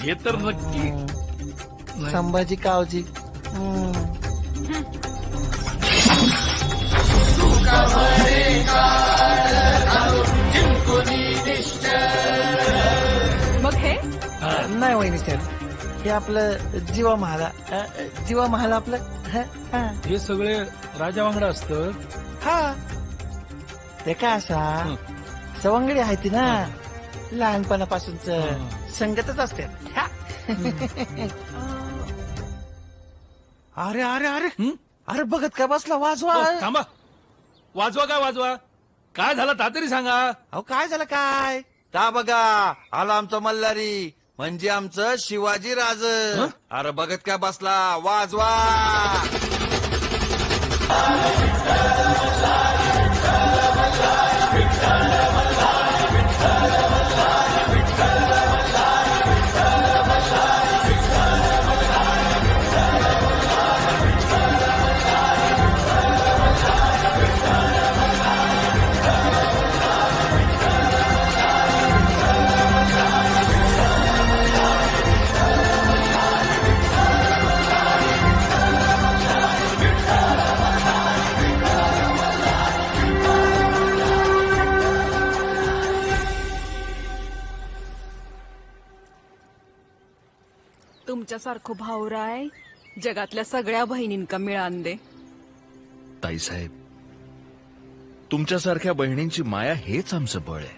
हे तर नक्की. संभाजी कावजी. मग हे नाही वहिनी साहेब, हे आपलं जीवा महाला. जीवा महाला आपलं. हे सगळे राजावांगडा असतं. हा, ते काय असा सवंगडी आहे ती ना, लहानपणापासूनच संगतच असते. अरे अरे अरे अरे, बघत काय बसला, वाजवा. थांबा, वाजवा काय वाजवा, काय झालं ता तरी सांगा. अहो काय झालं काय? ता बघा, आला आमचा मल्हारी, म्हणजे आमचं शिवाजी राज. अरे बघत काय बसला, वाजवा. तुमच्यासारखं भाऊराय जगातल्या सगळ्या बहिणींका मिळान दे. ताईसाहेब, तुमच्यासारख्या बहिणींची माया हेच आमचं बळ आहे.